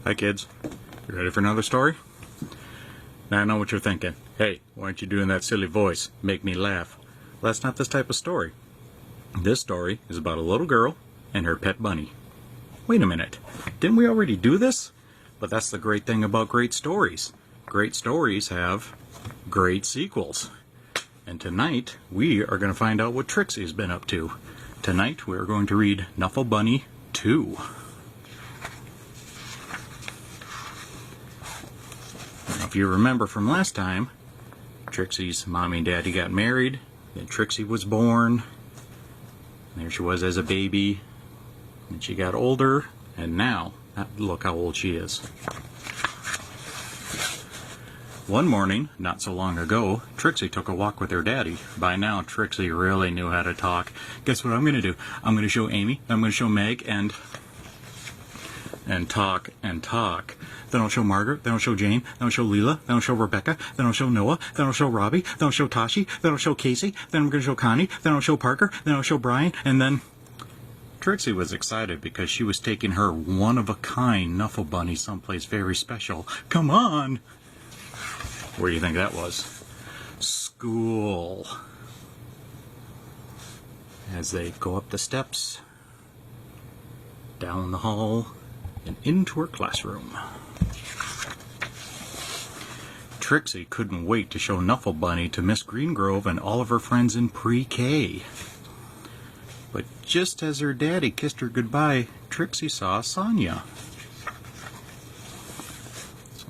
Hi kids, you ready for another story? Now I know what you're thinking. Hey, why aren't you doing that silly voice? Make me laugh. Well, that's not this type of story. This story is about a little girl and her pet bunny. Wait a minute, didn't we already do this? But that's the great thing about great stories. Great stories have great sequels. And tonight, we are going to find out what Trixie's been up to. Tonight, we are going to read Knuffel Bunny Too. Now, if you remember from last time, Trixie's mommy and daddy got married, then Trixie was born, and there she was as a baby, and she got older, and now, look how old she is. One morning, not so long ago, Trixie took a walk with her daddy. By now, Trixie really knew how to talk. Guess what I'm going to do? I'm going to show Amy, I'm going to show Meg, and talk and talk. Then I'll show Margaret, then I'll show Jane, then I'll show Leela, then I'll show Rebecca, then I'll show Noah, then I'll show Robbie, then I'll show Tashi, then I'll show Casey, then I'm going to show Connie, then I'll show Parker, then I'll show Brian, and then... Trixie was excited because she was taking her one-of-a-kind Knuffel Bunny someplace very special. Come on! Where do you think that was? School. As they go up the steps, down the hall, and into her classroom. Trixie couldn't wait to show Knuffel Bunny to Miss Greengrove and all of her friends in pre-K. But just as her daddy kissed her goodbye, Trixie saw Sonia.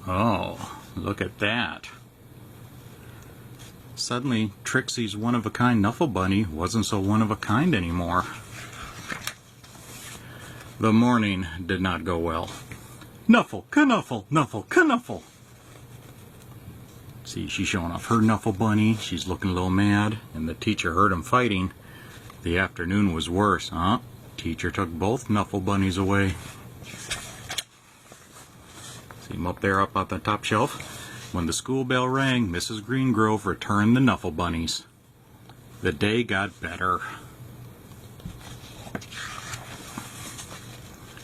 Oh, look at that. Suddenly, Trixie's one-of-a-kind Knuffel Bunny wasn't so one-of-a-kind anymore. The morning did not go well. Knuffel, knuffel, knuffel, knuffel. See, she's showing off her Knuffel Bunny. She's looking a little mad, and the teacher heard them fighting. The afternoon was worse, huh? Teacher took both Knuffel Bunnies away. See them up there up on the top shelf? When the school bell rang, Mrs. Greengrove returned the Knuffel Bunnies. The day got better.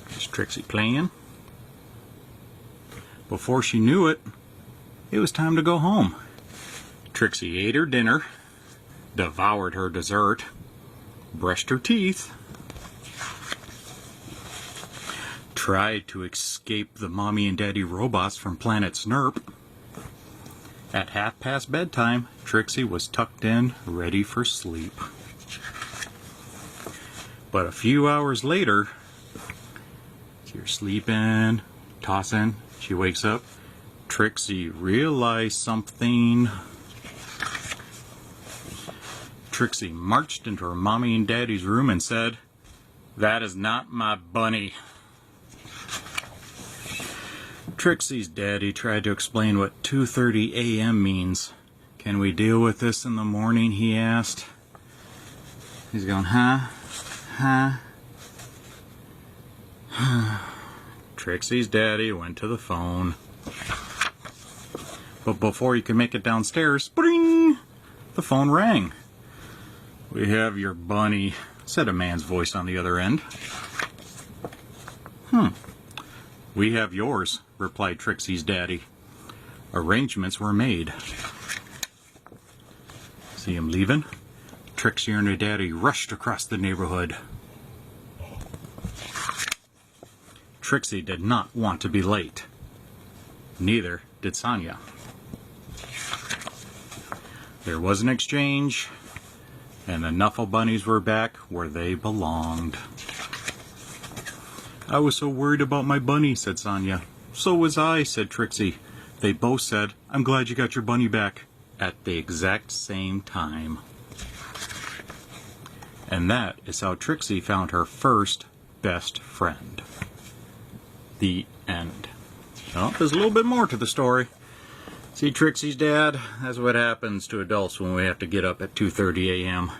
There's Trixie playing. Before she knew it, it was time to go home. Trixie ate her dinner, devoured her dessert, brushed her teeth, tried to escape the mommy and daddy robots from planet Snurp. At 1:30 bedtime, Trixie was tucked in, ready for sleep. But a few hours later, you're sleeping, tossing, she wakes up. Trixie realized something. Trixie marched into her mommy and daddy's room and said, "That is not my bunny." Trixie's daddy tried to explain what 2:30 a.m. means. "Can we deal with this in the morning?" he asked. He's going, huh? Trixie's daddy went to the phone. But before he could make it downstairs, bring! The phone rang. "We have your bunny," said a man's voice on the other end. "We have yours," replied Trixie's daddy. Arrangements were made. See him leaving? Trixie and her daddy rushed across the neighborhood. Trixie did not want to be late. Neither did Sonia. There was an exchange, and the Knuffel Bunnies were back where they belonged. "I was so worried about my bunny," said Sonia. "So was I," said Trixie. They both said, "I'm glad you got your bunny back," at the exact same time. And that is how Trixie found her first best friend. The end. Well, there's a little bit more to the story. See, Trixie's dad, that's what happens to adults when we have to get up at 2:30 a.m.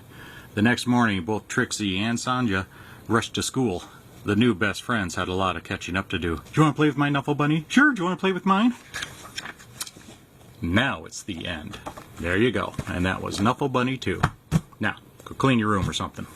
The next morning, both Trixie and Sonia rushed to school. The new best friends had a lot of catching up to do. "Do you want to play with my Knuffel Bunny?" "Sure, do you want to play with mine?" Now it's the end. There you go. And that was Knuffel Bunny Too. Now, go clean your room or something.